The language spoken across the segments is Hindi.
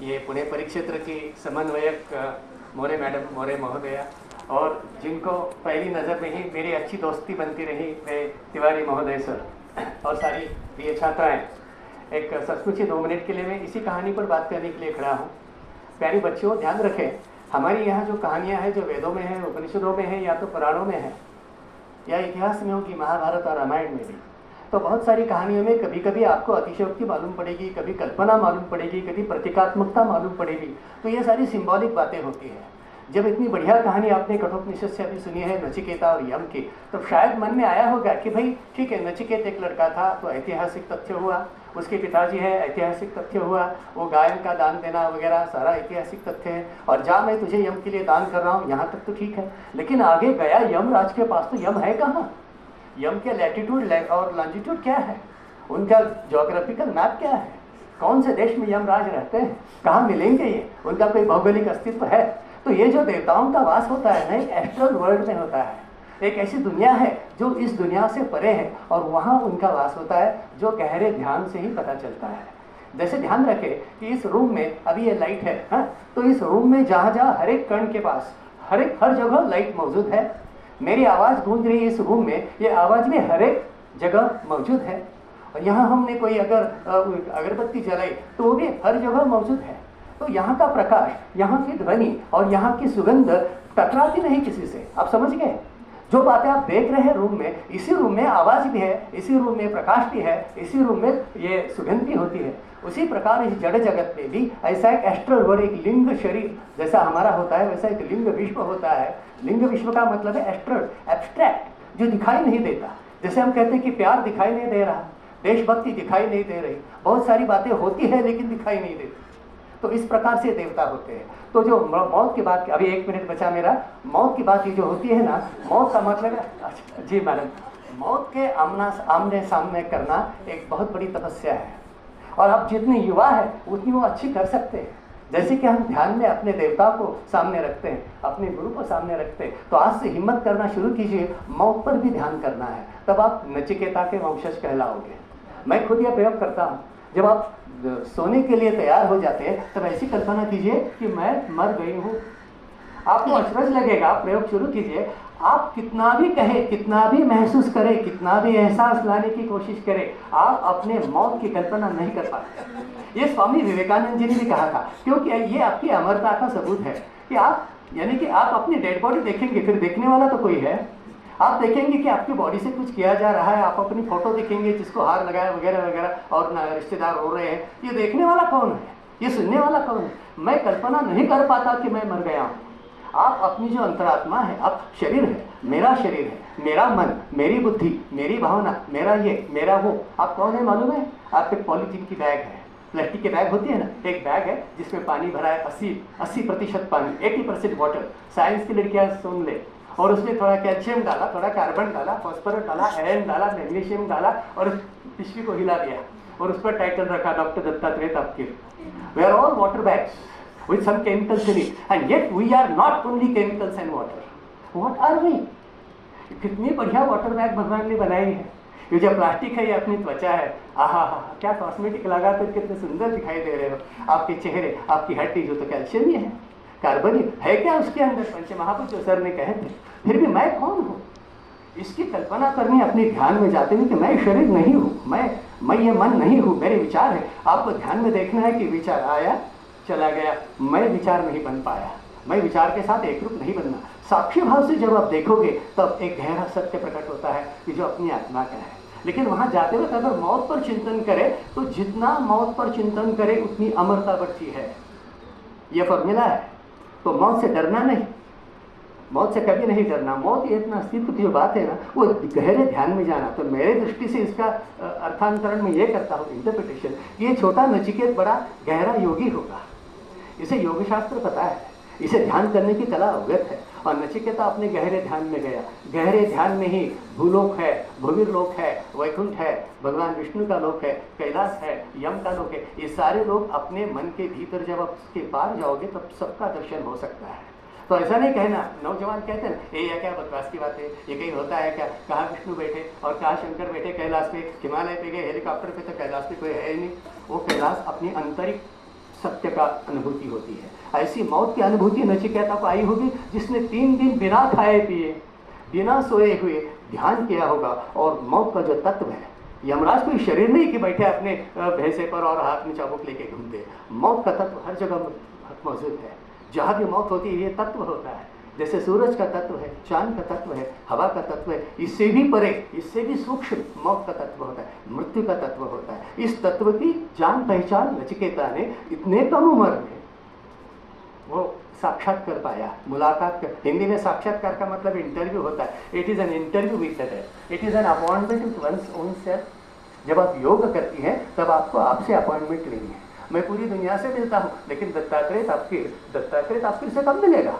ये पुणे परिक्षेत्र की समन्वयक मोरे मैडम, मोरे महोदया, और जिनको पहली नज़र में ही मेरी अच्छी दोस्ती बनती रही, वे तिवारी महोदय सर और सारी प्रिय छात्राएं। एक सचमुच ही 2 मिनट के लिए मैं इसी कहानी पर बात करने के लिए खड़ा हूँ। प्यारी बच्चों, ध्यान रखें, हमारी यहाँ जो कहानियाँ हैं, जो वेदों में हैं, उपनिषदों में हैं, या तो पुराणों में हैं, या इतिहास में होगी, महाभारत और रामायण में भी, तो बहुत सारी कहानियों में कभी कभी आपको अतिशयोक्ति मालूम पड़ेगी, कभी कल्पना मालूम पड़ेगी, कभी प्रतीकात्मकता मालूम पड़ेगी। तो ये सारी सिंबॉलिक बातें होती हैं। जब इतनी बढ़िया कहानी आपने कठोपनिषद से अभी सुनी है, नचिकेता और यम की, तो शायद मन में आया होगा कि भाई ठीक है, नचिकेत एक लड़का था तो ऐतिहासिक तथ्य हुआ, उसके पिताजी है ऐतिहासिक तथ्य हुआ, वो गायन का दान देना वगैरह सारा ऐतिहासिक तथ्य है, और जा मैं तुझे यम के लिए दान कर रहा हूँ, यहाँ तक तो ठीक है। लेकिन आगे गया यमराज के पास, तो यम है कहाँ? यम के लैटिट्यूड और लॉन्जिट्यूड क्या है, उनका ज्योग्राफिकल मैप क्या है, कौन से देश में यमराज रहते हैं, कहाँ मिलेंगे ये, उनका कोई भौगोलिक अस्तित्व है? तो ये जो देवताओं का वास होता है ना, एक एस्ट्रल वर्ल्ड में होता है, एक ऐसी दुनिया है जो इस दुनिया से परे है, और वहाँ उनका वास होता है जो गहरे ध्यान से ही पता चलता है। जैसे ध्यान रखें कि इस रूम में अभी ये लाइट है, हाँ, तो इस रूम में जहाँ जहाँ हर एक कण के पास हर जगह लाइट मौजूद है। मेरी आवाज़ गूंज रही है इस रूम में, ये आवाज़ भी हर एक जगह मौजूद है। और यहाँ हमने कोई अगर अगरबत्ती जलाई तो वो भी हर जगह मौजूद है। तो यहाँ का प्रकाश, यहाँ की ध्वनि और यहाँ की सुगंध टकराती नहीं किसी से। आप समझ गए? जो बातें आप देख रहे हैं रूम में, इसी रूम में आवाज़ भी है, इसी रूम में प्रकाश भी है, इसी रूम में ये सुगंध भी होती है। उसी प्रकार इस जड़ जगत में भी ऐसा एक एस्ट्रल वर्ल्ड, एक लिंग शरीर जैसा हमारा होता है, वैसा एक लिंग विश्व होता है। लिंग विश्व का मतलब है एस्ट्रल, एब्स्ट्रैक्ट, जो दिखाई नहीं देता। जैसे हम कहते हैं कि प्यार दिखाई नहीं दे रहा, देशभक्ति दिखाई नहीं दे रही, बहुत सारी बातें होती है लेकिन दिखाई नहीं देती। तो इस प्रकार से देवता होते हैं। तो जो मौत की बात, अभी 1 मिनट बचा मेरा, मौत की बात ये जो होती है ना, मौत का मतलब है, अच्छा जी मैडम, मौत के आमने सामने करना एक बहुत बड़ी तपस्या है, और आप जितने युवा है उतनी वो अच्छी कर सकते हैं। जैसे कि हम ध्यान में अपने देवता को सामने रखते हैं, अपने गुरु को सामने रखते हैं, तो आज से हिम्मत करना शुरू कीजिए, मौत पर भी ध्यान करना है, तब आप नचिकेता के वंशज कहलाओगे। मैं खुद यह प्रयोग करता हूँ। जब आप सोने के लिए तैयार हो जाते हैं तब ऐसी कल्पना कीजिए कि मैं मर गई हूँ। आपको अचरज लगेगा, प्रयोग शुरू कीजिए। आप कितना भी कहे, कितना भी महसूस करें, कितना भी एहसास लाने की कोशिश करें, आप अपने मौत की कल्पना नहीं कर पाते। ये स्वामी विवेकानंद जी ने भी कहा था, क्योंकि ये आपकी अमरता का सबूत है कि आप, यानी कि आप अपनी डेड बॉडी देखेंगे, फिर देखने वाला तो कोई है। आप देखेंगे कि आपकी बॉडी से कुछ किया जा रहा है, आप अपनी फोटो देखेंगे जिसको हार लगाया वगैरह वगैरह, और रिश्तेदार हो रहे हैं, ये देखने वाला कौन है, ये सुनने वाला कौन है? मैं कल्पना नहीं कर पाता कि मैं मर गया हूँ। आप अपनी जो अंतरात्मा है, आप शरीर है, मेरा शरीर है, मेरा मन, मेरी बुद्धि, मेरी भावना, मेरा ये, मेरा वो, आप कौन है मालूम है? आप एक पॉलीथीन की बैग है, प्लास्टिक की बैग होती है ना, एक बैग है जिसमें पानी भरा है, 80% पानी, 80% वाटर। साइंस की लड़कियाँ सुन ले, और उसमें थोड़ा कैल्शियम डाला, थोड़ा कार्बन डाला, फॉस्फोरस डाला, आयरन डाला, मैग्नीशियम डाला, और पिशवी को हिला दिया, और उस पर टाइटल रखा doctor Dattatreya Tapkir. We are all water bags with some chemicals in it, and yet we are not only chemicals and water. What are we? कितनी बढ़िया वाटर बैग भगवान ने बनाई है। ये जो प्लास्टिक है, ये अपनी त्वचा है, आहा हा, क्या कॉस्मेटिक लगा कर कितने सुंदर दिखाई दे रहे हो। आपके चेहरे, आपकी हड्डी जो तो कैल्शियम ही है, कार्बन है क्या उसके अंदर, पंचमहाभूत जो सर ने कहे थे। फिर भी मैं कौन हूँ, इसकी कल्पना करनी अपने ध्यान में जाते हुए कि मैं शरीर नहीं हूँ, मैं ये मन नहीं हूँ, मेरे विचार है। आपको ध्यान में देखना है कि विचार आया, चला गया, मैं विचार नहीं बन पाया, मैं विचार के साथ एकरूप नहीं बनना। साक्षी भाव से जब आप देखोगे तब एक गहरा सत्य प्रकट होता है कि जो अपनी आत्मा का है। लेकिन वहाँ जाते वक्त अगर मौत पर चिंतन करे तो जितना मौत पर चिंतन करे उतनी अमरता बढ़ती है। यह फॉर्मूला है। तो मौत से डरना नहीं, मौत से कभी नहीं डरना। मौत ये इतना अस्तित्व की जो बात है ना, वो गहरे ध्यान में जाना। तो मेरे दृष्टि से इसका अर्थांतरण में ये करता हूँ, इंटरप्रिटेशन, ये छोटा नचिकेत बड़ा गहरा योगी होगा, इसे योग शास्त्र पता है, इसे ध्यान करने की कला अवगत है। और नचिकेता अपने गहरे ध्यान में गया, गहरे ध्यान में ही भूलोक है, भूवीर लोक है, वैकुंठ है, भगवान विष्णु का लोक है, कैलाश है, यम का लोक है। ये सारे लोग अपने मन के भीतर जब आप उसके पार जाओगे तब सबका दर्शन हो सकता है। तो ऐसा नहीं कहना, नौजवान कहते हैं ये या क्या बकवास की बात है, ये कहीं होता है क्या, कहाँ विष्णु बैठे और कहाँ शंकर बैठे कैलाश पे, हिमालय पे गए हेलीकॉप्टर पे, तो कैलाश पे कोई है ही नहीं। वो कैलाश अपनी आंतरिक सत्य का अनुभूति होती है। ऐसी मौत की अनुभूति नचिकेता को आई होगी जिसने 3 दिन बिना खाए पिए, बिना सोए हुए ध्यान किया होगा। और मौत का जो तत्व है, यमराज कोई शरीर नहीं कि बैठे अपने भैंसे पर और हाथ में चाबुक लेके घूमते। मौत का तत्व हर जगह मौजूद है। जहाँ भी मौत होती है ये तत्व होता है। जैसे सूरज का तत्व है, चांद का तत्व है, हवा का तत्व है, इससे भी परे, इससे भी सूक्ष्म मौत का तत्व होता है, मृत्यु का तत्व होता है। इस तत्व की जान पहचान नचिकेता ने इतने कम उम्र में वो साक्षात कर पाया, मुलाकात कर। हिंदी में साक्षात्कार का मतलब इंटरव्यू होता है। It is an interview with the dead, it is an appointment with one's own self. जब आप योग करती हैं तब आपको आपसे अपॉइंटमेंट लेनी है। मैं पूरी दुनिया से मिलता हूँ, लेकिन दत्तात्रेय आपके से कब मिलेगा?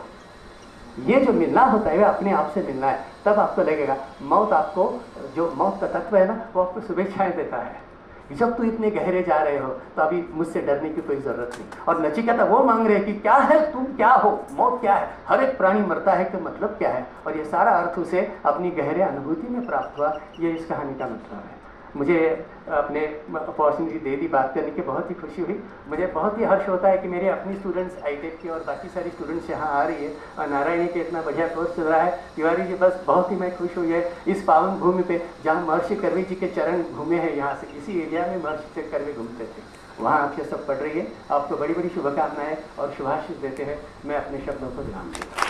ये जो मिलना होता है अपने आप से मिलना है। तब आपको लगेगा मौत, आपको जो मौत का तत्व है ना, वो आपको शुभेच्छाएं देता है। जब तू इतने गहरे जा रहे हो तो अभी मुझसे डरने की कोई ज़रूरत नहीं। और नचिकेता वो मांग रहे हैं कि क्या है, तुम क्या हो, मौत क्या है, हर एक प्राणी मरता है कि मतलब क्या है। और ये सारा अर्थ उसे अपनी गहरे अनुभूति में प्राप्त हुआ। ये इस कहानी का मतलब है। मुझे अपने अपॉर्चुनिटी दे दी बात करने की बहुत ही खुशी हुई। मुझे बहुत ही हर्ष होता है कि मेरे अपनी स्टूडेंट्स आईटेक की और बाकी सारी स्टूडेंट्स यहाँ आ रही है और नारायणी के इतना बढ़िया कोर्स चल रहा है। तिवारी जी बस बहुत ही मैं खुश हुई है इस पावन भूमि पे जहाँ महर्षि कर्वे जी के चरण घूमे हैं। यहाँ से इसी एरिया में महर्षि कर्वे घूमते थे, वहाँ आपसे सब पढ़ रही है। आपको बड़ी बड़ी शुभकामनाएँ और शुभाशीष देते हैं मैं अपने शब्दों को विराम देता हूँ।